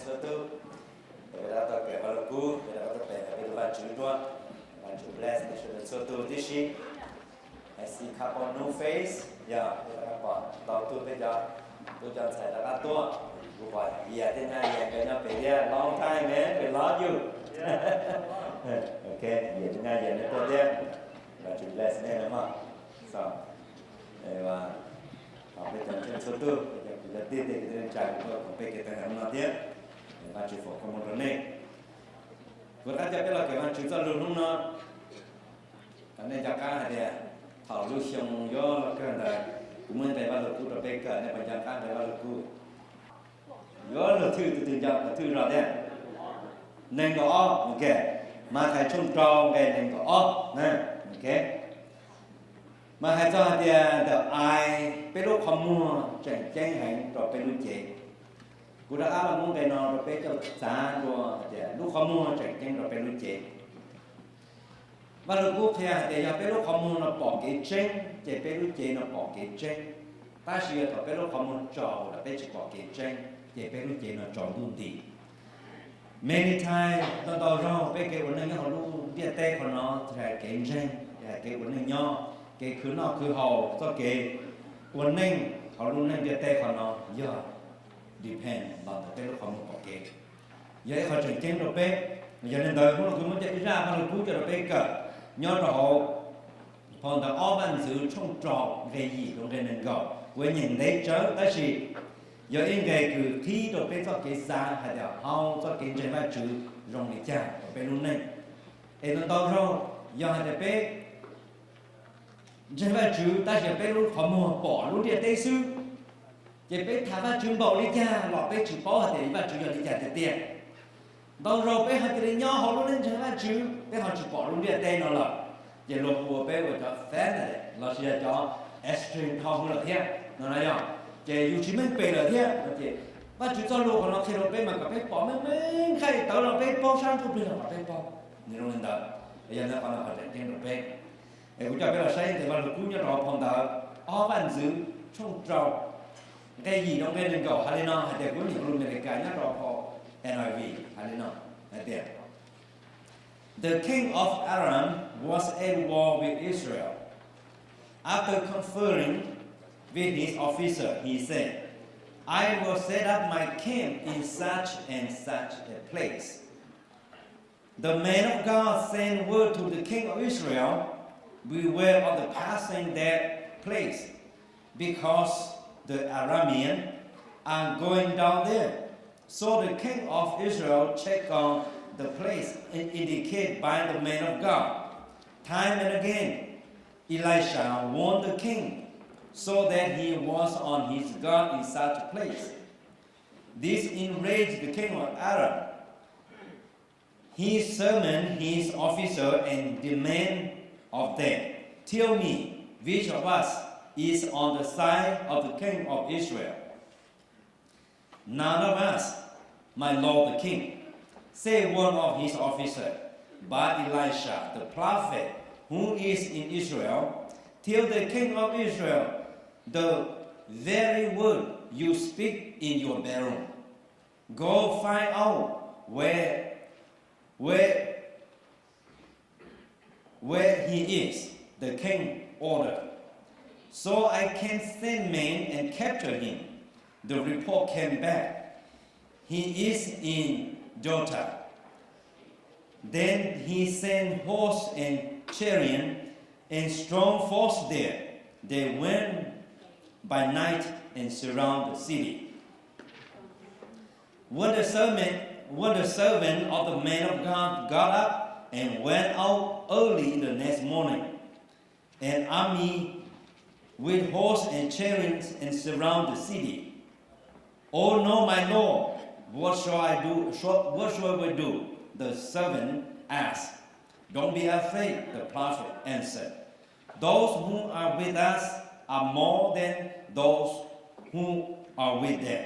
Soto. Kita tak kaya lagu, kita tak kaya kita baca dua, baca bless the Soto dishi. I see couple new face, yeah, apa, tahu tu beja, tu jangan saya dah tua, buat, iya tena iya kena beja, long time man, we love you. Okay, iya tena iya ni tu dia, baca bless ni nama, so, ewa, apa jangan Soto, kita tiada kita cari tu, apa kita nama dia. Baca for komodo ni. Kalau ada pela keman cerita lulung na, kerana jaka ada, halu siang yo kerana, kemudian dapat lagu terbeka, ni penjaga dapat lagu. Yo lagu tu jam tu rada. Neng ko, okay. Makai chung trao ke neng ko, nah, okay. Makai tu ada ai pelu kamu ceng hang, tu pelu je. Cú đã áp muốn cái nó rồi bé cho giá của lúc không mua chạy trên rồi bé lúc chế và lúc cú thì cho bé lúc không mua nó bỏ cái trên chạy bé lúc chế nó bỏ cái trên ta sử dụng bé lúc không mua trò là bé chỉ bỏ cái trên chạy bé lúc chế nó trò luôn đi many times tao tao rồi bé cái vấn đề họ luôn biết tay của nó thì cái trên cái vấn đề nhỏ cái khứ nó khứ hậu cho cái vấn đề họ luôn nên biết tay của nó giờ depend on the pelo không có cái vậy họ chuyển trên rồi bé giờ nên đời cũng là cũng muốn chạy ra mà là cứu cho rồi bé cả nhớ rõ còn ta ở bên dưới trong trọ về gì trong cái nền gạo với nhìn lấy chớ đó gì giờ in cái cứ khi rồi bé cho cái giá hay là hao cho cái trên vai chữ rong để trả rồi bé luôn này em nó to rồi giờ hay là bé trên vai chữ ta sẽ bé luôn không mua bỏ luôn để tây sư vậy bé thả vào trường bảo đi cha, lọ bé chữ bảo hạt để vào trường đi cha tiền. Đâu rồi bé hạt cái nhỏ họ luôn lên trường vào trường, bé họ chữ bảo luôn đi tên nó là. Vậy lọ của bé vừa cho fan này, lọ sẽ cho extreme không là thế, nó nói không? Vậy dù chỉ mình bé là thế, vậy và chữ cho lọ của nó khi lọ bé mà cả bé bỏ mình khai tao lọ bé bao sang chụp lên là bé bao, như nó lên đó. Bây giờ nó còn là phát triển lọ bé. Em cũng cho bé là say thì vào lọ cũng nhớ rõ phong tạo, ở ban dưới trong trâu. Cái gì trong cái đường cầu Halina hay để cuốn những luôn cái nhắc rõ họ NIV Halina hay để The king of Aram was at war with Israel. After conferring with his officer, he said, I will set up my camp in such and such a place. The man of God sent word to the king of Israel, beware of the passing that place, because the Arameans are going down there. So the king of Israel checked on the place indicated by the man of God. Time and again, Elisha warned the king so that he was on his guard in such a place. This enraged the king of Aram. He summoned his officer and demanded of them, tell me, which of us is on the side of the king of Israel? None of us, my lord the king, said one of his officers, but Elisha, the prophet, who is in Israel, tell the king of Israel the very word you speak in your bedroom. Go find out where he is, the king ordered. So I can send men and capture him. The report came back. He is in Dothan. Then he sent horse and chariot and strong force there. They went by night and surround the city. When the servant of the man of God got up and went out early in the next morning, an army with horse and chariots and surround the city. Oh no, my lord, what shall I do? What shall we do? The servant asked. Don't be afraid, the prophet answered. Those who are with us are more than those who are with them.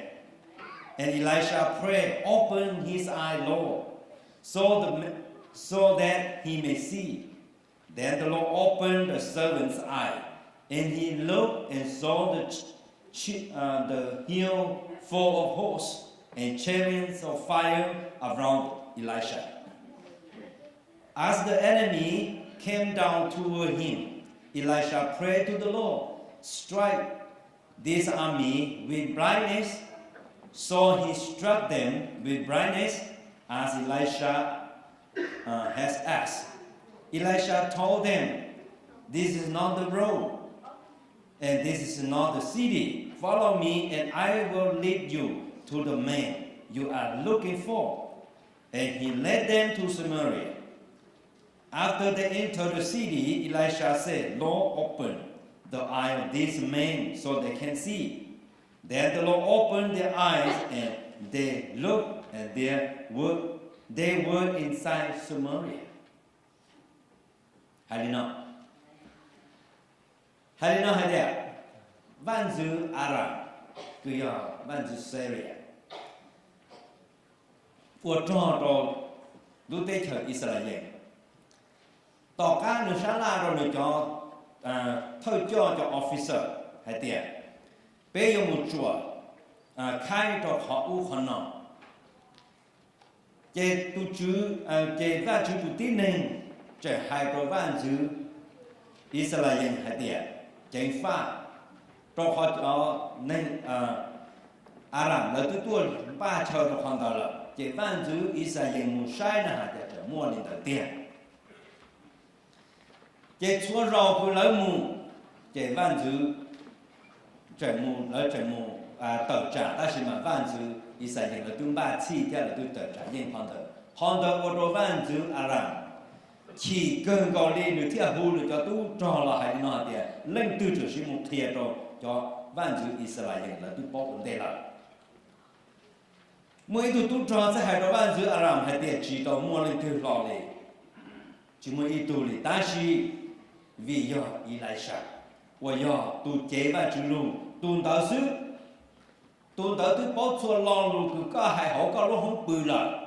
And Elisha prayed, open his eye, Lord, so that he may see. Then the Lord opened the servant's eye, and he looked and saw the hill full of horse and chariots of fire around Elisha. As the enemy came down toward him, Elisha prayed to the Lord, "Strike this army with blindness." So he struck them with blindness as Elisha has asked. Elisha told them, "This is not the road, and this is not the city. Follow me, and I will lead you to the man you are looking for." And he led them to Samaria. After they entered the city, Elisha said, "Lord, open the eye of these men so they can see." Then the Lord opened their eyes, and they looked, and they were inside Samaria. Halina halia, vanzu Aram, kuya vanzu Syria. Của trò đồ đu tế chờ Israel. Tỏ cá nữ sáng la rồi nữ cho thôi cho officer hay tiền. Bây giờ một chùa khai cho họ u khẩn nọ. Chế tu chứ chế ra chứ tu tí nên chế hai đồ văn dư Israel hay tiền. Chế pha cho họ cho nên Aram là tu tuôn ba chờ cho hoàn toàn là. Chế văn dư Israel một sai là hạt để mua lên đầu tiên. Chế chúa rau của lỡ mù, chế văn dư trẻ mù lỡ trẻ mù tờ trả ta chỉ mà văn dư Israel là tương ba chi theo là tương tờ trả yên hoàn tờ ô tô văn dư Aram chỉ cần có đi được theo hù được cho tu trò là hay nói tiền lên từ trở sĩ một thiệt rồi cho văn dư Israel là tương bỏ vấn đề là mỗi tu trò sẽ hay đó văn dư Aram hay tiền chỉ tàu mua lên từ lò này chỉ mỗi tu này ta chỉ vì do Elisha và do tu chế và chữ lù tu tạo sư tu tạo tu bỏ chua lò lù cứ có hay hậu có lúc không bự lại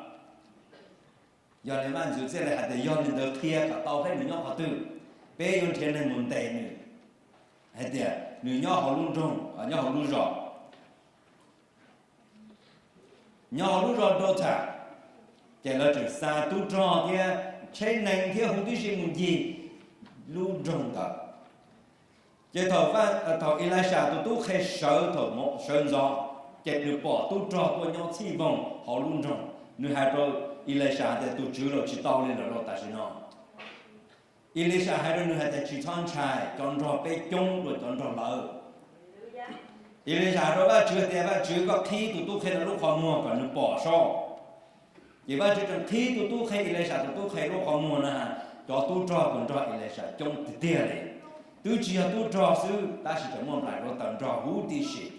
do này bạn dụ sẽ là hạt do nên được kia cả tàu phải nửa nhau họ tư bé yon thiên nên muốn tệ nữa hay tiệt nửa nhau họ luôn rong ở nhau họ luôn rõ nhau họ luôn rõ đâu thà chỉ là chỉ xa tu trò kia trên nền kia không biết gì muốn gì luôn rong cả chỉ thầu Elisha tu khai sợ thầu một sơn gió chỉ được bỏ tu trò của nhau chi vòng họ luôn rong nửa hai rồi Elisha để tu chữ rồi chỉ tao lên rồi ta chỉ nói Elisha hai rồi nửa hai để chỉ thon chài chọn trò bé chung rồi chọn trò lỡ Elisha rồi ba chữ có khi tu khai là lúc họ mua còn nó bỏ so vì ba chữ khi tu khai Elisha tu khai lúc họ mua nè cho tu trò còn trò Elisha trong tiền này tu chỉ là tu trò sư ta chỉ cho mong lại rồi tận trò hú đi sĩ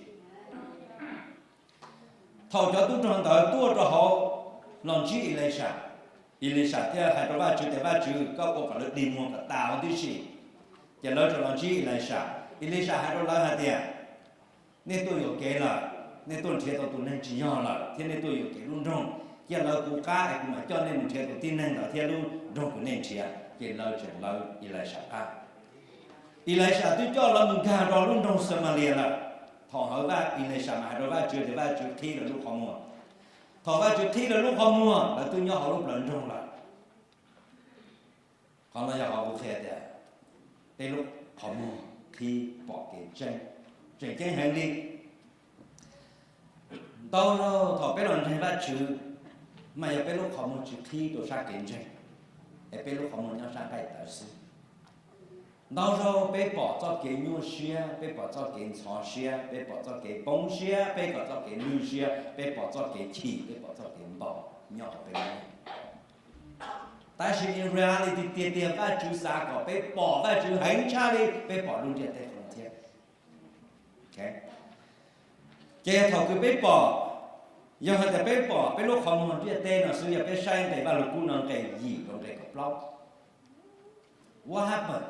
thầu cho tu trò tới tu trò họ lòng chỉ Elisha theo hai ba chữ có bộ phận được đi mua cả tàu đi sĩ chỉ nói cho lòng chỉ Elisha hai ba hai tiền nên tôi hiểu kế là nên tôi thấy tôi nên chỉ nhỏ là thế nên tôi hiểu kế luôn rong chỉ là cụ cá cũng mà cho nên mình thấy tôi tin nên là theo luôn rong của nên chỉ là Elisha tôi cho là mình gà đó luôn trong Samaria là thọ hỏi ba Elisha mà rồi ba chữ thi là lúc họ mua thọ ba chữ thi là lúc họ mua là tôi nhớ họ lúc lớn trong là còn là họ cũng khéo đấy tới lúc họ mua thi bỏ cái chân hàng đi đâu đâu thọ biết là ba chữ mà giờ biết lúc họ mua chữ thi đồ sang cái chân để biết lúc họ mua nhau sang cái tài sư đâu rồi bé bỏ cho cái nhu xia, bé bỏ cho cái chó xia, bé bỏ cho cái bông xia, bé bỏ cho cái nhu xia, bé bỏ cho cái chỉ, bé bỏ cho cái bò, nhỏ bé này. Tại vì in reality tiền và chữ xa có bé bỏ và chữ hành cha đi, bé bỏ luôn tiền tiền không tiền. Ok. Cái thầu cứ bé bỏ, giờ họจะbé bỏ, bé lúc họ muốn tiền tiền nó sử dụng bé sai cái và lúc cũ nó cái gì trong cái cặp lóc. What happened?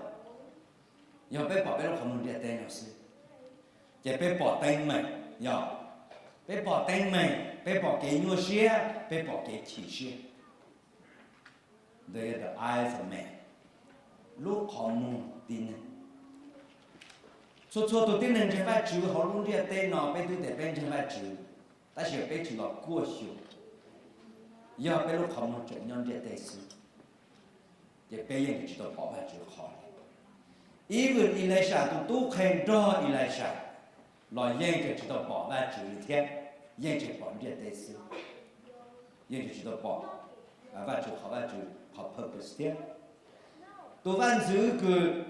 Giờ bé bỏ bé lúc không muốn đi tên nào xí, chỉ bé bỏ tên mày, giờ bé bỏ tên mày, bé bỏ cái nhua xía, bé bỏ cái chỉ xía. They are the eyes of man. Lúc họ muốn tin, số tôi tin nên chỉ phải chữ họ luôn đi tên nào bé tôi để bên chỉ phải chữ, ta sẽ biết chỉ là cua siêu giờ biết lúc không một chuyện nhân để đại sự để bây giờ chỉ có bảo vệ chữ khó even Elisha tu khen cho Elisha là yên chỉ có bảo vệ chữ thiên yên chỉ bảo vệ đại sự yên chỉ có bảo vệ chữ khó vệ chữ học purpose thiên tu văn chữ cứ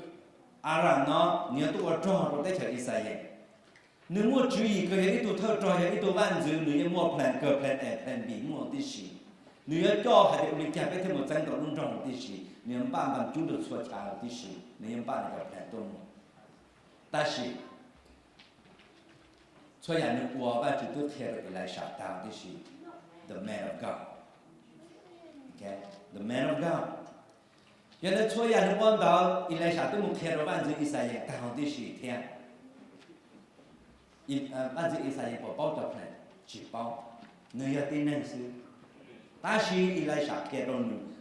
Aram nó nhớ tu ở trong rồi đấy chờ Israel nếu mua chú ý cái này tu thợ trò này tu văn chữ nếu mua plan cờ plan A plan B mua tí gì nếu cho hay để uống cà phê thêm một chén đồ luôn trong tí gì nếu bạn bạn chú được xóa chả tí gì nếu bạn cái plan tốt但是所以呢我把这都贴了来上当的是 the man of God okay the man of God 原来所以呢我到伊来上都贴了万字以上也当的是天万字以上也包着 plan 只包你要听那是但是伊来上贴了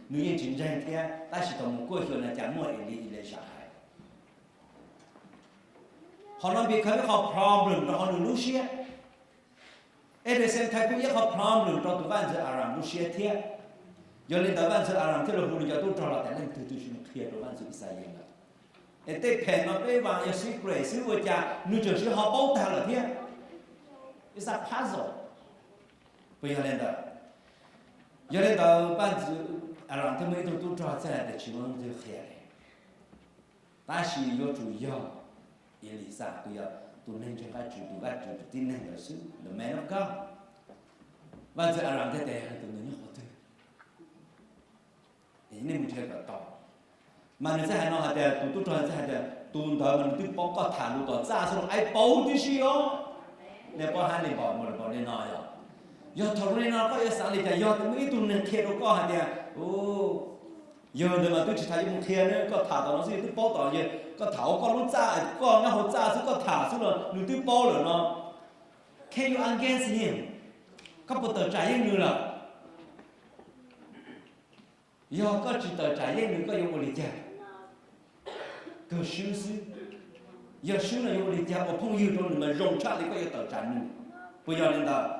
你也真正贴但是他们过去呢讲莫伊来上họ nói bị khởi họ problem đó họ được Lucia, at the same time cũng có problem đó tụi bạn sẽ Aram Lucia thiệt, giờ lên tụi bạn sẽ Aram thiệt là hùn giờ tụi trò là tại nên tụi xin thiệt tụi bạn sẽ Israel là, at the pen nó bé vàng giờ secret xứ vợ cha, nu giờ xứ họ bao ta là thiệt, it's a puzzle, bây giờ lên đó, giờ lên tụi bạn sẽ Aram thiệt mấy tụi trò sẽ là để chỉ muốn được thiệt, ta chỉ có chủ yếu Elisa tu nên cho các chủ tin nên là sự the man of God và giờ làm thế này tu nên nhớ họ thế nên mình chơi cả to mà nó sẽ hay nói là tu tròn sẽ hay là tu đó mình tu bóc có thả lu đó ra xong ai bấu đi xí ó để bỏ hai liền bỏ một bỏ lên nói rồi giờ thằng này nó có giờ sáng đi giờ tu mới tu nên kia đâu có hay là ô giờ nhưng mà tôi chỉ thấy một kia nữa có thả đó nó gì tôi bóc đó gì có thảo có lúc ra có nghe họ ra có thả xuống rồi người tôi bao rồi nó can you against him có một tờ trái như là do có chỉ tờ trái như có dùng một lý do cơ sư giờ sư là dùng lý do ở phong yêu trong mà rong cha thì có dùng tờ trái như bây giờ nên là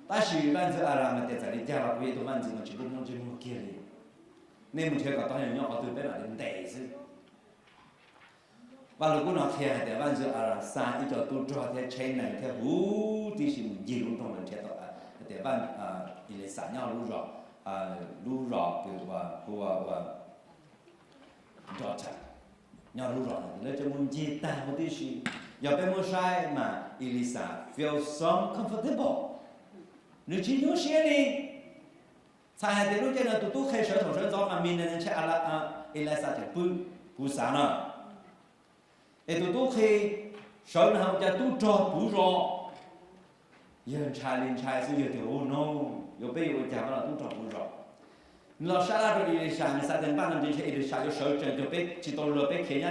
ta chỉ ban giờ làm mà để giải lý do là bây giờ tôi ban giờ mà chỉ biết nói chuyện một kia đi nên mình chơi cả tao hiểu nhau họ từ bên là đến tệ chứ và lúc nó theo thì bạn giờ xa ít cho tôi cho theo chain này theo hú thì chỉ gì cũng trong lần theo đó thì bạn ile xa nhau lu rõ từ và daughter nhau lu rõ lấy cho mình gì ta một tí gì giờ bên một sai mà Elisa feel so comfortable nếu chỉ nhớ xe đi sai thì lúc trên là tụi khai sở thổ sở do mà mình nên chạy Elisa thì bù sáng nữa để tụi khi sợ nào cho tụi trò bù rò giờ trai lên trai xưa giờ thì oh no giờ bây giờ chả là tụi trò bù rò nó sao là rồi đi sang sang đến ban năm thì sẽ đi sang cái sở trường giờ bây chỉ tôi rồi bây khi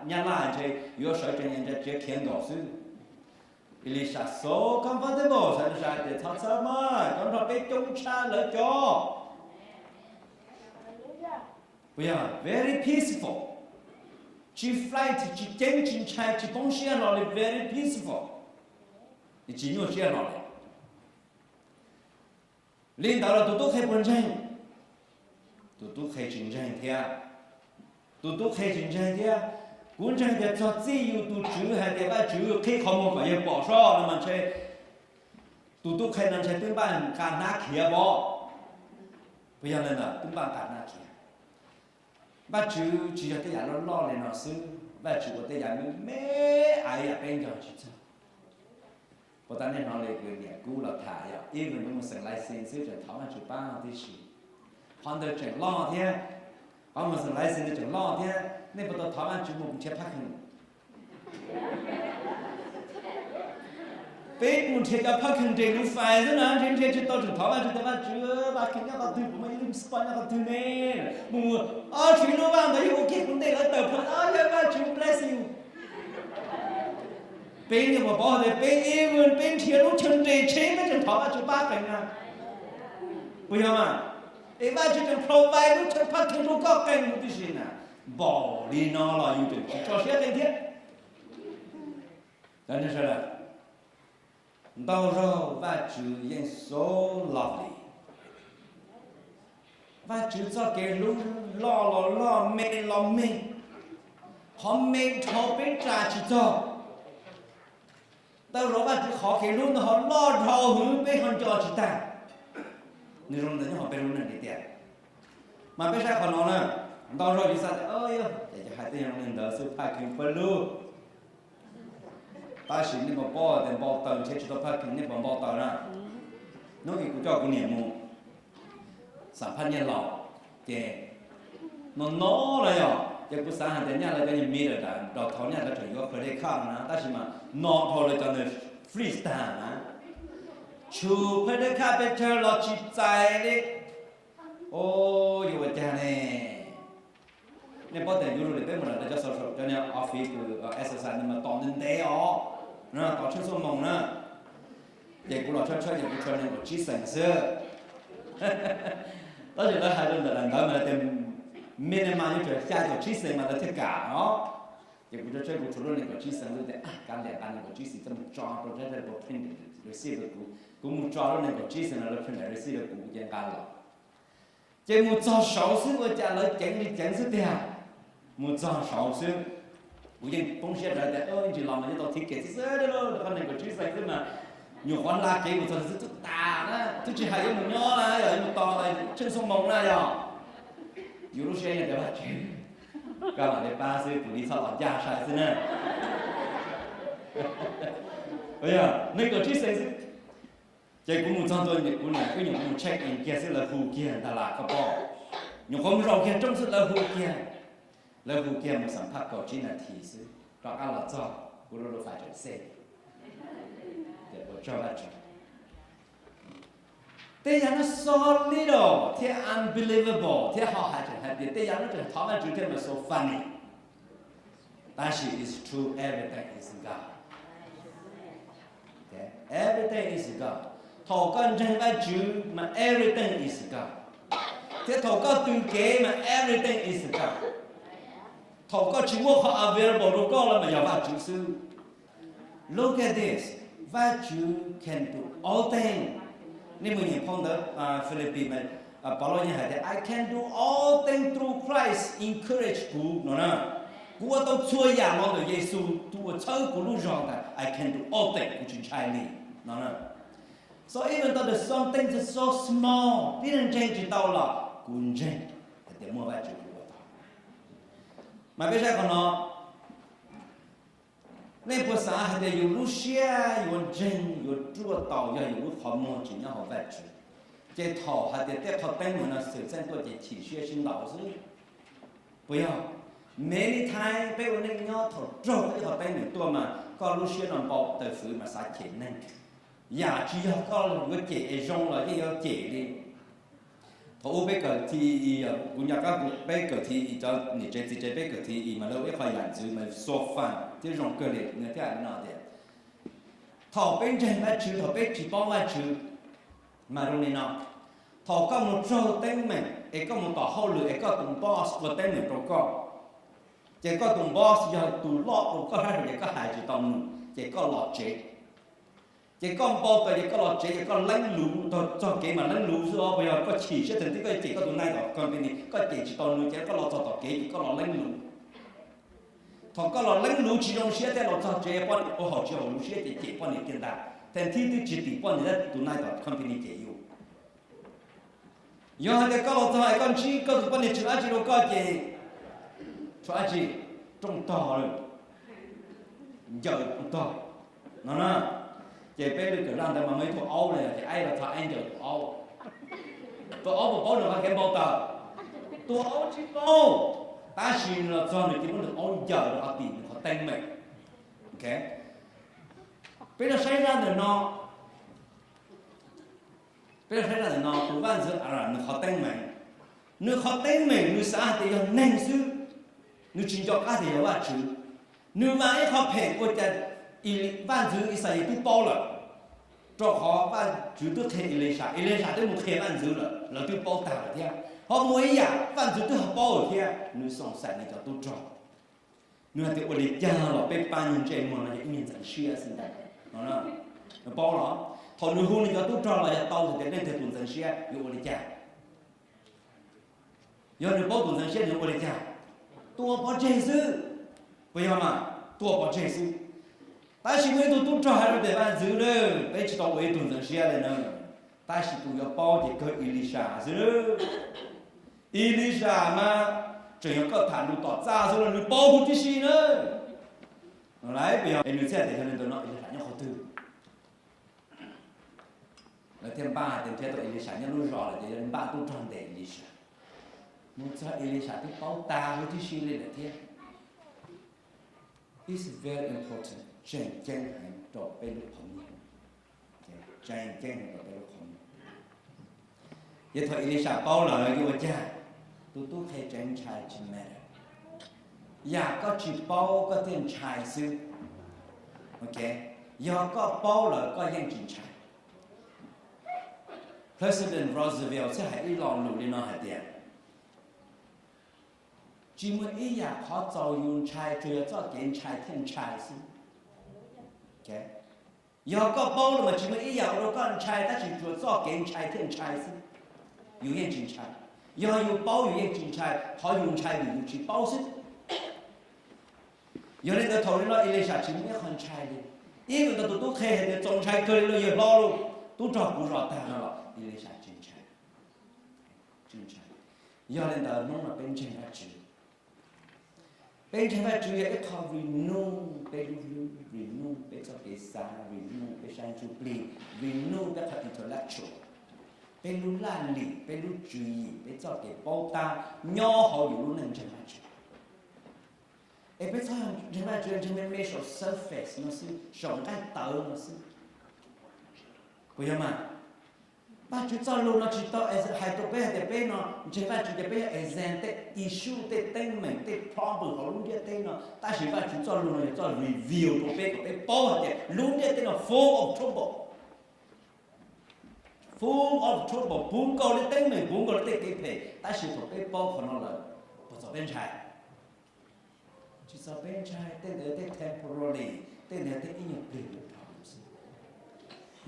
nhà lại thì giờ sở trường nhà chỉ khen đó xứ Elisa so comfortable sang sang để thoát sao mà con rồi bây chung cha lợi cho bây giờ very peaceful chỉ flight chỉ chân chỉ chạy chỉ东西nó là very peaceful chỉ nhiều xe nó này领导了都开本身都开竞争的都开竞争的本身的做自由都主还得把主开项目个也保少那么才都开能才对办干哪去不不要了对办干哪去bắt chữ chỉ cho cái nhà nó lo lên nó xứ bắt chữ của cái nhà mình mê ai à bên cho chị chứ và ta nên nói về cái nhà cũ là thả ya even nếu mà sinh lại sinh xứ trở tháo mà chữ ba thì gì hoàn toàn chẳng lo thế họ mà sinh lại sinh chẳng lo thế nên bắt đầu tháo mà chữ một chế phát hình biết một chế cái phát hình trên nó phải thế nào trên chế tao chỉ tháo mà chữ tao mà chữ ba cái nhà tao từ của mình spy nhà tao từ nè mua chuyện nó vang đấy ok cũng để ở tập giờ ba chữ bless you bên như mà bỏ thì bên even bên thiệt nó chân đề chế mới chân tháo mà chữ ba cái nha bây giờ mà để ba chữ chân provide nó chân phát hình nó có cái một cái gì nè bỏ đi nó là như cho xét lên thiết đó nên sao là Đâu rồi và chủ yên so lovely. Và chủ cho cái lúc lo mê. Họ mê thọ bên trả chỉ cho. Đâu rồi và chủ khó cái lúc họ lo thọ hữu bên hòn cho chỉ ta. Nếu không thì họ bên lúc này đi tiệt. Mà bây giờ họ nói nè. Đâu rồi thì sao? Ơi để cho hai tên mình đỡ sự parking perlu. Ta chỉ nên bỏ tiền bỏ tầng chế cho parking nên bỏ tầng ra. Nói cũng cho cái niệm mù. Sản phẩm nhân lọ thì nó là rồi. Giờ cũng sáng hàng nhà là cái gì mi rồi đã. Đào tháo nhà là chỉ có khởi đề khang na. Ta chỉ mà nó thôi là cho nên freestyle na. Chú khởi đề khang bây giờ là chỉ chạy đi. Ô, yêu vậy nè. Nên bắt đầu yêu rồi đấy mà là cho sầu cho nên office của exercise nhưng mà toàn đến đấy ó, nó toàn chơi số mông nữa, vậy cũng là chơi vậy cũng chơi nên có chỉ sản xuất, đó thì nó hai đứa là đó mà tìm minimum như chơi xa có chỉ sản mà là tất cả nó, vậy cũng chơi cũng chủ yếu nên có chỉ sản xuất để cái này có chỉ sản xuất cho project là có print receive cũng một cho nên có chỉ sản là print receive cũng dạng cái rồi. Chỉ một cho sáu mươi của trả lời chẳng sự thế à? Một cho sáu mươi, bây giờ công ty trả lời ơi chỉ làm cái đó thiết kế sơ đó rồi, con này có chữ sai thế mà nhiều con la cái một cho rất tà đó, tôi chỉ hay cái một nhỏ này rồi một to này chân sông mông này rồi, nhiều lúc xe này để bắt chữ, các bạn để ba sư phụ đi sao làm giả sai thế này, bây giờ này có chữ sai thế. Chỉ cũng một trong tôi cũng là cái những một check in kia sẽ là hù kia là các bạn, những con rau kia trong sự là hù kia một sản phẩm có chỉ là thị sự, đó là cho của nó phải trở xe, để cho bạn cho. Thế giờ nó solid rồi, thế unbelievable, thế họ hay chẳng hay, thế giờ nó trở thành mà chữ thế mà so funny. That shit is true, everything is God. Okay, everything is God. Thổ con chân ba chữ mà everything is God. Thế thổ con từ kế mà everything is God. Thổ con chỉ mua họ available đồ con là mà giờ vào chữ sư. Look at this. Va chữ can do all things. Nên mình nhìn phong đó Philippines mà bảo lo như thế I can do all things through Christ encourage cụ nó nè. Cụ ở đâu chúa nhà nó được Giêsu tu ở châu của lúc rằng là I can do all things của chúng trai đi nó nè. So even though the some things are so small, didn't change it all là cũng change. Để mua vài chữ của ta. Mà bây giờ còn nó nên bữa sáng hay là dùng lúc xe, dùng chân, dùng chua tàu, dùng lúc họ mua chỉ nhau họ vài chữ. Cái thọ hay là cái thọ tên mình là sự chân tôi chỉ xe sinh đạo chứ. Bây giờ many times bây giờ nên nhau thọ trâu cái thọ tên mình tôi mà có lúc xe làm bảo từ phứ mà sai chế nên. Dạ chỉ có là cái chế rong là cái chế đi. Thổ bây giờ thì cũng nhà các bây giờ thì cho người chơi bây giờ thì mà lâu cái khoai nhận chữ mà số phản cái rong cơ liệt người ta là nào đấy. Thổ bên trên ba chữ thổ bên chỉ bao ba chữ mà rong này nào. Thổ có một trâu tên mình, ấy có một tỏ hậu lửa, ấy có tùng boss của tên mình trâu có. Chỉ có tùng boss giờ tù lọ cũng có ra được có hai chữ tông, chỉ có lọ chế. Chỉ có bao cái chỉ có lọ chế, chỉ có lãnh lũ cho cái mà lãnh lũ rồi bây giờ có chỉ sẽ thành tí cái chỉ có tụi này đó, còn bên này có chỉ tông lũ chỉ có lọ cho cái chỉ có lọ lãnh lũ. Thằng có lọ lãnh lũ chỉ trong xe thế lọ cho chế bọn ô họ chỉ họ lũ xe chỉ bọn này tiền đạt, thành tí tí chỉ tí bọn này tụi này đó, còn bên này chỉ yêu. Giờ hay có lọ cho hai con chi có tụi bọn này chỉ là chỉ đâu có chỉ cho anh chị trong tòa rồi giờ trong tòa nó nè chị bé được cái làm mà mấy thuộc Âu này thì ai là thợ anh giờ thuộc Âu một bố được cái bao tờ thuộc Âu chỉ bao ta chỉ là do người chỉ muốn được Âu giờ được họ tìm họ tên mình ok bây giờ xảy ra được nó tụi bạn sẽ là nó họ tên mình nếu họ tên mình nếu xã thì nên sư nếu chính cho các thì là chữ nếu mà ấy họ phải của cái văn chữ Israel bị bao rồi cho họ văn chữ tôi thấy Elisha tôi một thấy văn chữ là tôi bao tao rồi thế họ mới ya văn chữ tôi họ bao rồi thế nếu xong sai này cho tôi cho nếu thì ở đây cha là bên ban nhân trẻ mà là những nhân dân xưa sinh ra nó nó bao lắm thọ nuôi hôn cho tôi cho là tàu thì đến từ tuần dân xe yêu đi cha giờ nuôi bao tuần dân xe yêu đi cha tôi bao chơi sư bây giờ mà tôi bao chơi sư ta chỉ mới tôi cho hai đứa bạn giữ đó bây giờ tao với tuần dân xe này nữa ta chỉ tôi要包这个Elisha是 Elisha 嘛只要个谈路到咋说了你保护这些呢来不要你现在可能都那 Elisha 要好多那天把天天到 Elisha 要路绕了就人把都装的 Elisha 我知道 Elisha 的包大这些的那天 is very important 真还到被路朋友真到被路朋友giờ thôi Elisha bao lời cái vợ cha tôi thấy tranh trai chỉ mẹ giờ có chỉ bao có tiền trai sư ok giờ có bao lời có dân chính trai President Roosevelt sẽ hãy lòng lụi đi nó hạt tiền chỉ muốn ý giờ họ giàu dùng trai chưa cho kiến trai thêm trai sư ok giờ có bao mà chỉ muốn ý giờ nó con trai ta chỉ cho kiến trai thêm trai sư有验警察，要有包有验警察，好用差的有去包身。有人在讨论了，伊来下去没很差的，因为都开的中差个了也老了，都找不着单了，伊来下警察，警察，有人在弄了变成法治，变成法治也靠 renew， 被 renew， 被做给啥 renew， 被删除 renew 被靠 intellectual。เป็นรู้ล้านหลีเป็นรู้จุยเป็นเจ้าเก็บเป้าตาย่อเขาอยู่รู้หนึ่งจังหวะจุเป็นเจ้าจังหวะจุจะเป็นไม่ใช่ surface นั่นสิสองการเติมนั่นสิกูยังมาบ้านจุดเจ้ารู้นั่นจุดเจ้าหายตัวไปแต่ไปเนาะจังหวะจุดจะไปexample แต่ issue แต่ statement แต่ problem เขารู้เดียวแต่เนาะแต่จังหวะจุดเจ้ารู้นั่นเจ้า review ตัวไปก็ไปเป้าแต่รู้เดียวแต่เนาะ full of trouble。full of trouble 本個你頂明本個你頂幾皮，但是同被包可能來不做邊菜，只做邊菜，頂到啲 temporary， 頂到啲音樂變咗頭。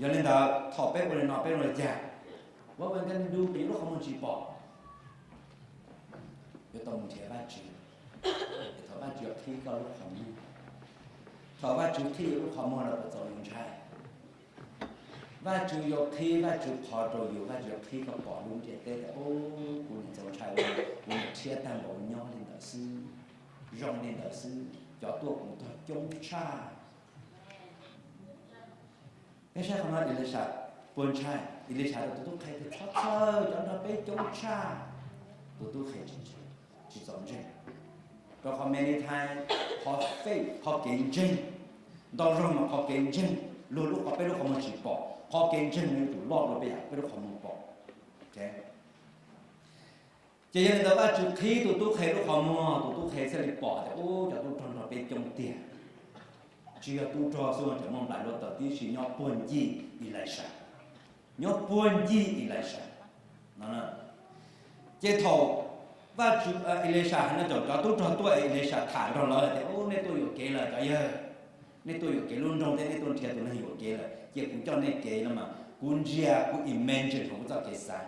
有領導頭俾我哋攞俾我哋食，我問緊ดู俾ลูกเขามันจีบอยู่ตรงเทียบ้านจีถอบ้านจีที่ก็ลูกเขามันถอบ้านจีที่ลูกเขามันเรา做用菜。ว่าจูยกที่ว่าจูพอโดอยู่ว่าจูที่ก็บอกลุงเด็ดแต่โอ้กูนี่จะใช่ว่ากูเทียตั้งบอกย่อเล่นต่อซื้อร้องเล่นต่อซื้อจ่อตัวของตัวจงชาไม่ใช่คำว่าอิเลชาปนชาอิเลชาตัวใครตัวชอบเธอจนเราไปจงชาตัวใครจริงๆที่สองจริงก็เขาไม่ได้ทายพอเฟ่พอเก่งจริงดอกร้องมาพอเก่งจริงลูกเขาไปลูกเขามาจีบบอกพอเก่งจริงเลยถูกรอบเราไปอยากไปลูกเขามาบอกโอเคจะยังแต่ว่าจุดที่ตัวใครลูกเขามาตัวใครเสด็จบอกแต่โอ้จะตัวตอนเราไปจงเตี้ยchỉ là tu trò xong rồi mong lại lúc đầu tiên chỉ nhau buồn gì đi lại sao nhau buồn gì đi lại sao nó nè chế thầu và chú Elisha nó cho tu trò tuổi Elisha thả rồi lời thì ô nên tôi hiểu kế lời cái giờ nên tôi hiểu kế luôn trong thế nên tôi thiệt tôi nó hiểu kế lời chế cũng cho nên kế là mà cũng chia cũng imagine không có kế sai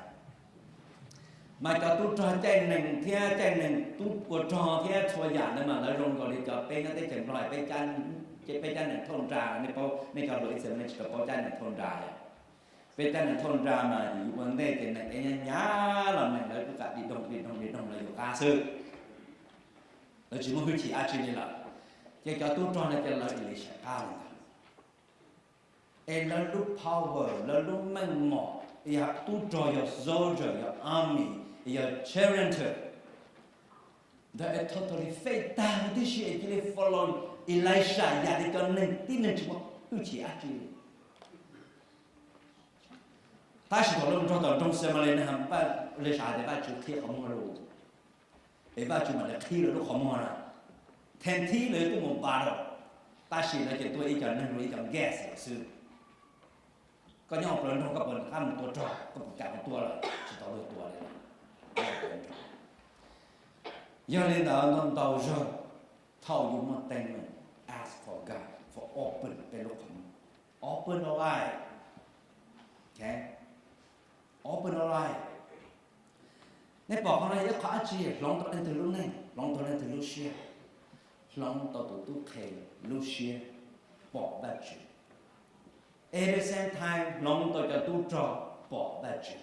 mà cho tu trò chạy nền theo chạy nền tu của trò theo xua giả nữa mà nói rong gọi là cho bên nó tới chừng rồi bên chân chếไปจันหนึ่งทนราในเขาในการหลุดเสร็จในกับเขาจันหนึ่งทนราไปจันหนึ่งทนรามาอยู่บนเด้เป็นในนี้ย้าหล่อนหนึ่งเลยประกาศดีดงเลยอยู่กาซึแล้วจึงมาพิธีอาชีพนี่แหละจะจะตู้ตรอนในจะเราอิเลชาข้าวแล้วลูก power แล้วลูกมั่งหมออยากตู้ตรอนอยาก soldier อยาก army อยาก charioteer that is totally fake down this year actually follow Elisha อยากได้กันหนึ่งที่หนึ่งชั่วโมงดูเฉียจีถ้าสิ่งที่เราต้องทำต้องเสมาเลยนะครับว่าเลชาได้ว่าจุดที่เขาไม่รู้ไอ้ว่าจุดมันจะที่เราต้องเขาไม่รู้แทนที่เลยต้องมุ่งบาร์ถ้าสิ่งเราจะตัวอีกอย่างนึงอีกอย่างแก๊สซื้อก็ย่อเปลี่ยนทองกับเปลี่ยนข้ามตัวจอก็กลายเป็นตัวเลยจะต่อเลยตัวเลยย้อนเรื่องนั้นต่อจอเท่าอยู่มาเต็มเลย ask for God for open เป็นลูกของ Open our eye. Okay? Open our eye. Nếu bỏ con này rất khó chi, lòng tôi lên từ lúc này, lòng tôi lên từ lúc xưa, lòng tôi tụt khề lúc xưa, bỏ bát chữ. At the same time, lòng tôi cho tu trò bỏ bát chữ.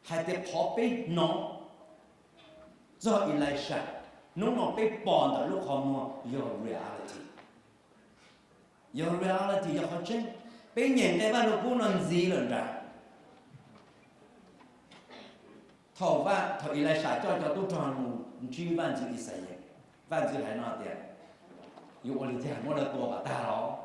Hai tiệp họ biết nó, do Elisha, nó biết bỏ từ lúc họ mua your reality. Your reality cho họ chân, biết nhìn cái văn lúc nó gì lần ra. Thầu Elisha cho tu trò truy văn chữ Isaiah, văn chữ hay nói tiền, yêu lý tiền mua được tua bà ta đó.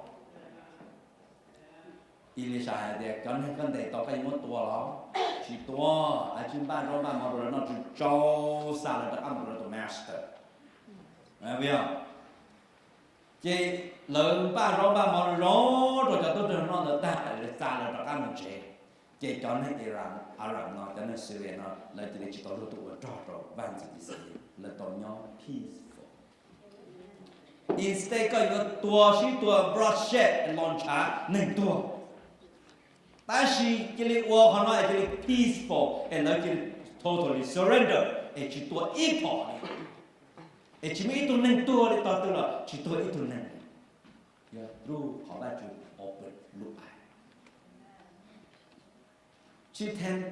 Elisha hay tiền, cho nên con để tao phải mua tua đó, chỉ tua, ai chim ban rong ban mà rồi nó chỉ trâu xa là được ăn rồi master, biết không? Chỉ lớn ban rong ban mà rồi cho tôi được nó được ta để xa là được ăn một chế. Chỉ cho nên Iran nó cho nên Syria nó là chỉ tao tụ ở trọ văn gì gì là tao nhau peaceful. Instead có những tua sĩ tua bloodshed launch nên tua. Ta sĩ chỉ là họ nói chỉ là peaceful, là chỉ totally surrender, chỉ tua ít thôi. Chỉ mấy tu nên tua để tao tự là chỉ tua ít tu nên. Ya, ru họ bắt chữ open look eye.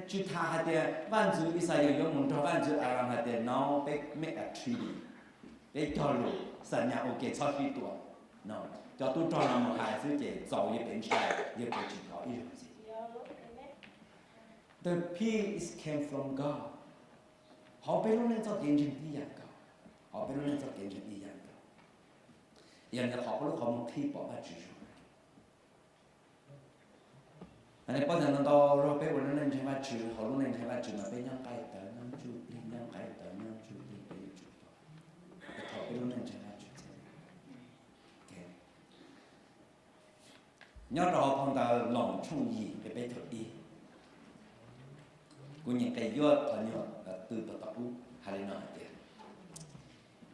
Chỉ tha hạt tiền văn chữ Israel dùng một trò văn chữ Aram hạt tiền nó bị make a treaty, bị cho lụ sản nhà ok cho phi tuổi, nó cho tôi cho làm một hai thứ gì giàu như bên trái, như bên chỉ có ý gì. The peace came from God. Họ biết lúc nên cho kiến trình đi dạng cả, họ biết lúc nên cho kiến trình đi dạng cả. Giờ này họ có lúc họ một khi bỏ bát chữ. Anh ấy bắt đầu nó to rồi bé vẫn lên trên vai chữ, họ luôn lên trên vai chữ mà bé nhang cái tới nhang chú đi nhang cái tới nhang chú đi bé chú to, họ bé luôn lên trên vai chữ. Nhớ rõ phong tao lòng trung gì để bé thực đi. Của những cái yết ở nhớ là từ từ tập u hay là nói thế.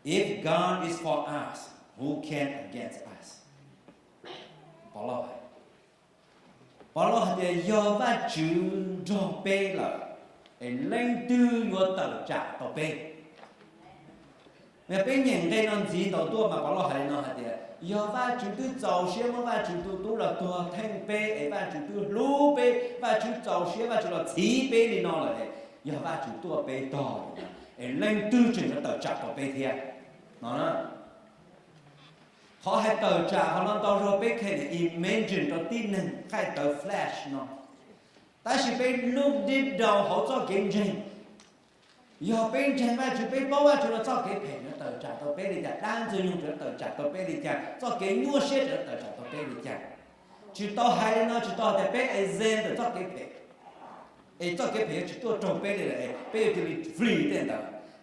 If God is for us, who can against us? Bỏ lỡ. Bỏ lỡ thì do va chữ cho bé là lên từ ngõ tàu trả tàu bé. Mà bé nhìn cái non gì tàu tua mà bỏ lỡ hay nói thì do va chữ từ giàu xe mà va chữ tu là tua thanh bé, va chữ từ lú bé, va chữ giàu xe va chữ là chỉ bé đi nó là do va chữ tua bé to, lên từ chữ nó tàu trả tàu bé thiệt, nó họ hay tờ trả họ nói tao rồi biết cái imagine tao tin nên cái tờ flash nó, ta chỉ biết lúc deep down họ cho kinh doanh, giờ bên trên vai chỉ biết bao nhiêu nó cho cái phèn nó tờ trả tao biết đi trả đang dùng nó tờ trả tao biết đi trả cho cái mua xe nó tờ trả tao biết đi trả, chỉ tao hay nó chỉ tao để biết agent cho cái phèn, cho cái phèn chỉ tao trồng biết đi là biết thì free tiền đó,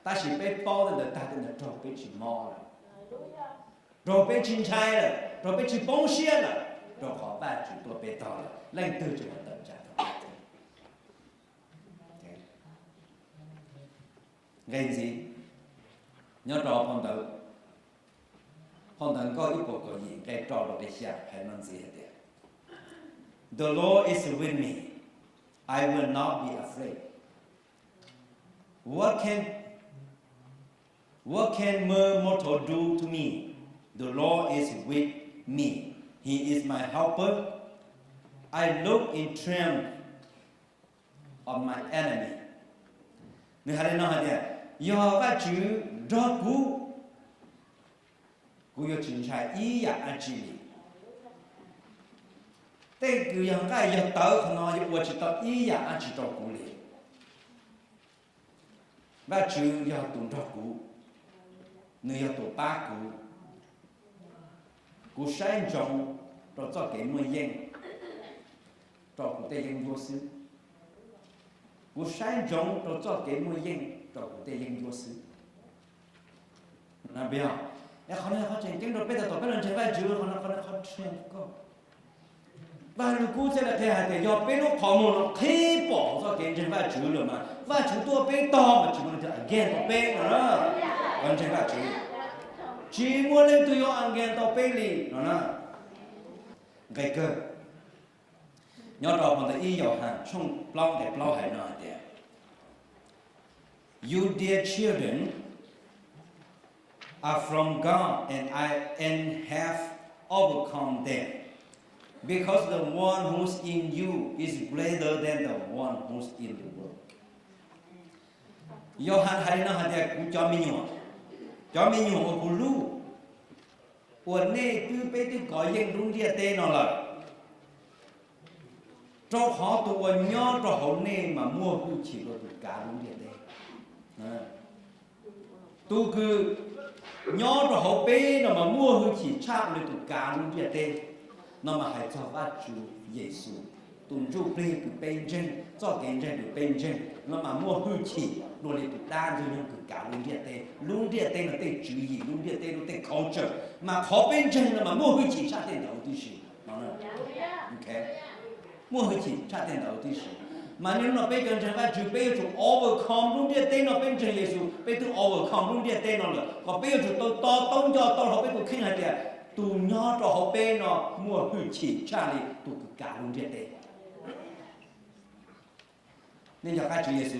ta chỉ biết bao nhiêu ta thì nó trồng biết chỉ mua rồi bên chín trai rồi, rồi bên chín bông xe rồi, rồi họ ba chữ tôi bê to rồi, lên từ chữ tận trả. Gây gì? Nhớ trò phong thần có ít bộ có gì, cái trò đó để xem hay nói gì hết đấy. The Lord is with me, I will not be afraid. What can mere mortal do to me? The Lord is with me. He is my helper. I look in triumph of my enemy. Người Hà nói thế, do các chữ rõ cú yêu chính trái ý ya anh chị. Thế cứ yang cái yêu tao không nói yêu chỉ tao ý ya anh chị tao cú liền. Và chữ yêu tụng rõ cú, người yêu tụng ba cú. Cú sáng trọng rồi cho cái môi yên cho cụ tây yên vô sư cú sáng trọng rồi cho cái môi yên cho cụ tây yên vô sư là bây giờ em khó nói khó chuyện tiếng rồi bây giờ tôi biết lần chơi vai chữ khó nói khó chuyện có và lúc cú sẽ là thế hả thì do bên lúc họ muốn nó khi bỏ cho cái chơi vai chữ rồi mà vai chữ tua bên to mà chỉ muốn là again to bên rồi đó còn chơi vai chữ chỉ muốn lên tôi yêu again to bên đi nó nè gây cơ nhớ rõ bằng ý dầu hàng chung plau để plau hải nói thế you dear children are from God and have overcome them because the one who's in you is greater than the one who's in the world. Yohan hari na hadiah ku cho mình nhung ở lu, ở nơi từ bây từ có những đúng địa tên nó là, cho họ tụ ở nhau cho họ nơi mà mua cứ chỉ có tụ cả đúng địa tên, tụ cứ nhau cho họ bé nó mà mua cứ chỉ chạm được tụ cả đúng địa tên, nó mà hay cho vắt chú Giêsu, tụ chú bé cứ bên trên, cho cái trên cứ bên trên, nó mà mua cứ chỉ rồi tụ đan rồi nhưng cứ cả đúng địa tên là tên chủ义, đúng địa tên là tên culture, mà họ bên trên là mà mua cái chỉ trả tiền đầu tư gì, nó nói, ok, mua cái chỉ trả tiền đầu tư gì, mà nếu nó bên trên phải chuẩn bị cho overcome đúng địa tên nó bên trên Giêsu, bên từ overcome đúng địa tên nó là, còn bên từ to tông cho to họ bên từ kinh hay địa, từ nhỏ cho họ bên nó mua cái chỉ trả đi, từ cả đúng địa tên, nên giờ cái chủ Giêsu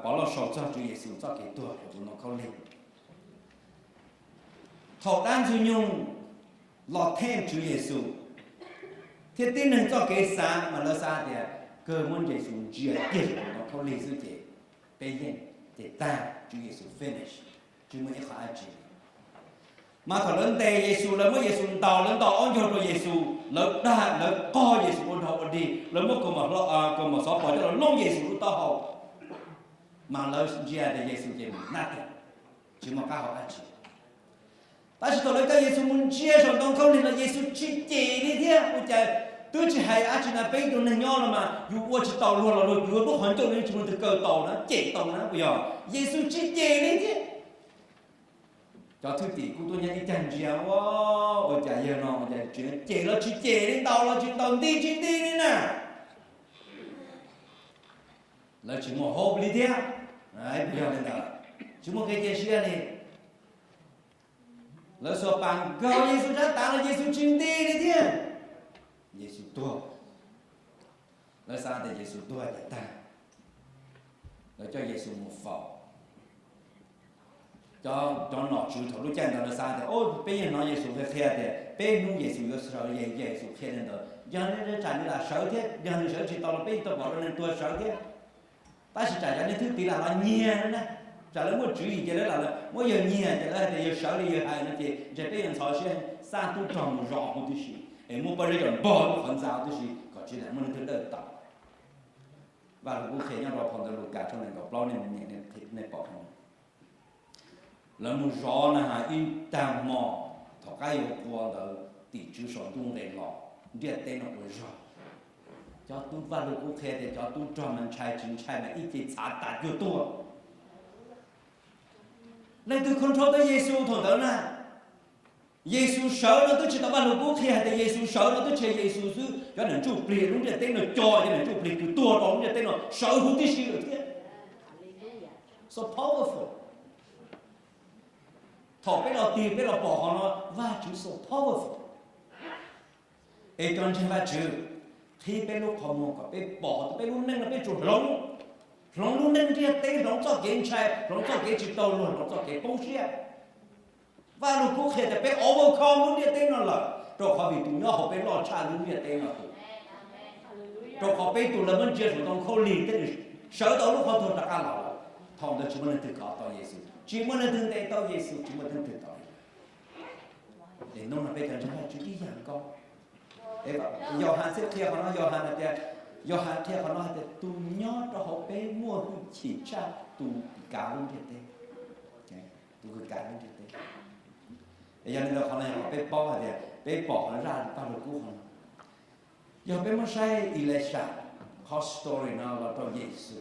bảo lo sầu cho Chúa Giêsu cho cái tuổi của chúng nó không lên. Thọ đan duy nhung lọt thêm Chúa Giêsu. Thế tin rằng cho cái sáng mà nó xa thì cơ muốn Giêsu chia tiền của nó không lên sự chế. Bây giờ để ta Chúa Giêsu finish. Chúa mới khá chỉ. Mà thọ lớn tề Giêsu lớn mới Giêsu tàu ông cho Chúa Giêsu lớn đa lớn co Giêsu ôn hậu đi lớn mới còn mà xóa bỏ cho nó lông Giêsu tao hậu. Mà lời chia để Giêsu chia nothing, chỉ một cái họ ăn chỉ. Ta chỉ nói cái Giêsu muốn chia cho đông không nên là Giêsu chỉ chỉ đi thế, bây giờ tôi chỉ hay ăn chỉ là bây giờ nên nhau là mà, dù tôi chỉ tàu luôn là rồi, dù tôi hoàn toàn nên chỉ muốn từ cầu tàu nó chỉ tàu nó bây giờ Giêsu chỉ chỉ đi thế. Cho thứ tỷ của tôi nhận đi chẳng chia wow, bây giờ giờ nó bây giờ chuyện chỉ là chỉ đến tàu là chỉ tàu đi nè. Là chỉ một hộp lý thế, đấy bây giờ nên là chỉ một cái gì này, là số bằng cầu Giêsu ra ta là Giêsu chính đi lý thế, Giêsu tua, là sao để Giêsu tua để ta, là cho Giêsu một phẩu, cho nó chủ thầu lúc chân đó là sao để, ô bây giờ nói Giêsu phải khéo để, bây giờ Giêsu có sợ Giêsu khéo đến đó, giờ nên trả như là sợ thế, giờ nên sợ chỉ tao là bây giờ bảo nên tua sợ thế. Ta chỉ trả lời thứ tỷ là nhẹ nữa nè, trả lời một chữ gì cho đó là mỗi giờ nhẹ cho đó thì giờ sợ đi giờ hay nó chỉ bây giờ thọ xem sang tu trồng rõ một tí gì, em muốn bây giờ bỏ một phần giáo tí gì, có chỉ là muốn thứ đời tạo, và lúc khi nhau rồi còn được cả trong này có bao nhiêu này thịt này bỏ không, là muốn rõ là hay in tam mò, thọ cái yêu quan đó tỷ chữ số tung lên lọ, địa tên nó cũng rõ. Cho tôi vào được ok thì cho tôi cho mình trai chính trai mà ít chỉ xả tạt vô tua. Nên tôi control tới Giêsu thôi đó nè. Giêsu sợ nó tôi chỉ tao vào được ok thì Giêsu sợ nó tôi chơi Giêsu chứ. Cho nên chụp liền đúng là tên nó cho cho nên chụp liền từ tua đó đúng là tên nó sợ hữu tí xíu được thế. So powerful. Thọ biết là tiền biết là bỏ họ nó và chú so powerful. Ê con trên ba chữ. Khi bên lúc họ mua có bên bỏ bên lúc nên là bên chuột lông lúc nên kia tên lông cho cái chai lông cho cái chỉ tàu luôn lông cho cái bông xe và lúc cũng khi thì bên overcome luôn kia tên nó là rồi họ bị tụi nó họ bên lo cha luôn kia tên nó rồi họ bên tụi là bên chia tụi nó lì tên sợ tàu lúc họ thôi là cả lão thằng đó chỉ muốn tự có tàu Giêsu chỉ muốn tự tên tàu Giêsu chỉ muốn tự tàu để nó là bên cái chúng ta chỉ đi giảng con Yohan sẽ theo họ nói Yohan theo họ nói thì tu nhớ cho họ bé mua chỉ cha tu cả luôn thế tu cả luôn thế bây giờ nên họ nói họ bé bỏ thì bé bỏ nó ra bao nhiêu cú họ giờ bé mới say Elisha hot story nào là cho Giêsu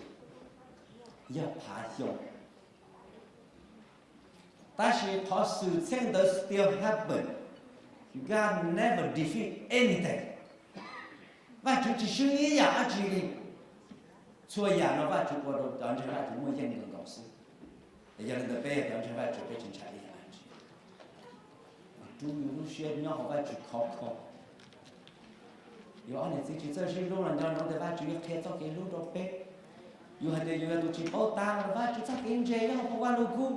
giờ phá dụng ta chỉ có sự thing that still happen God never defeat anything. Và chúng chỉ suy nghĩ giả chỉ đi. Xua giả nó và chúng có đồ đón cho ra chúng mua dân được công sự. Để cho nên tập bê đón cho ra chúng bê chính trả đi hả chị. Chúng yếu nó xuyên nhau và chúng khó khó. yêu anh này chỉ chơi xin luôn là cho nó để ba chú yêu theo cho cái lúc đó bé yêu hay tụi chỉ bao tang là ba chú chắc cái gì đó không qua lúc cũ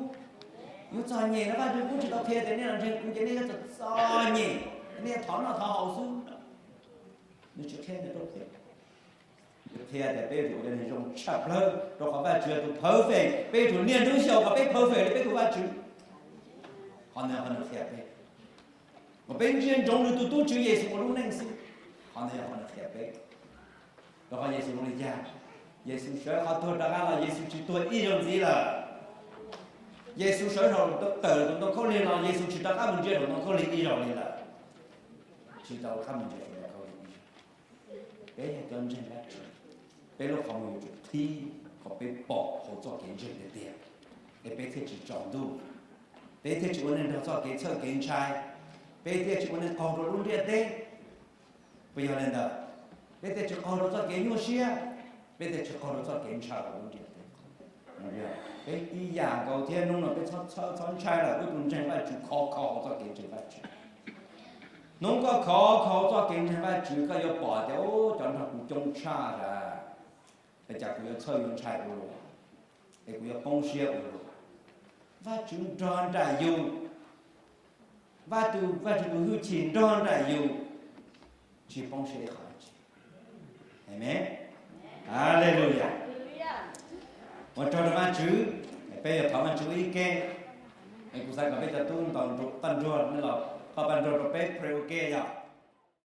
yêu cho nhẹ là ba chú cũng chỉ đọc theo thế này là trên cũng cái này cho nhẹ này thọ nó thọ hậu xuống nó chỉ theo để đọc theo theo để bé tụi này dùng chập lơ rồi có ba chú tụi perfect bé tụi niên đối xấu có bé perfect bé tụi ba chú họ nào theo bé mà bên trên trong tụi chú Giêsu có lúc năng sinh họ này họ theo bé rồi họ Giêsu nói ra Giêsu nói họ tôi đã là Giêsu chỉ tôi ý dùng gì là Giêsu nói rồi tự tôi không liên là Giêsu chỉ đã các mình chơi rồi nó không liên ý rồi là chỉ tao các mình chơi rồi không liên ý bé hay cơn trên lá bé lúc họ người thi họ bé bỏ họ cho kiến chơi để tiền cái bé thì chỉ chọn đủ bé thì chỉ muốn nên cho cái chơi kiến trai bé thì chỉ muốn nên còn rồi luôn đi đấy bây giờ nên đó bé thì chỉ còn rồi cho kiến nhiều xia bây giờ chỉ còn được cho kiểm tra là vấn đề đấy, cái đi nhà cầu thiên nông là cái chọn trai là cái đúng chân phải chịu khó cho kiểm tra phải chịu, nông có khó cho kiểm tra phải chịu cái yêu bỏ đéo chọn thằng cũng trông cha ra, cái chắc cũng yêu chơi用菜rồi, cái cũng yêu bông xia rồi, và chúng tròn đại dùng, và chúng hữu chín tròn đại dùng, chỉ bông xia khỏi, amen. Hallelujah. Một trong ba chữ, bây giờ thảo man chữ ý kê, anh cũng sai cả bây giờ tuân toàn tận ruột nên là họ bàn ruột rồi bé preo kê à.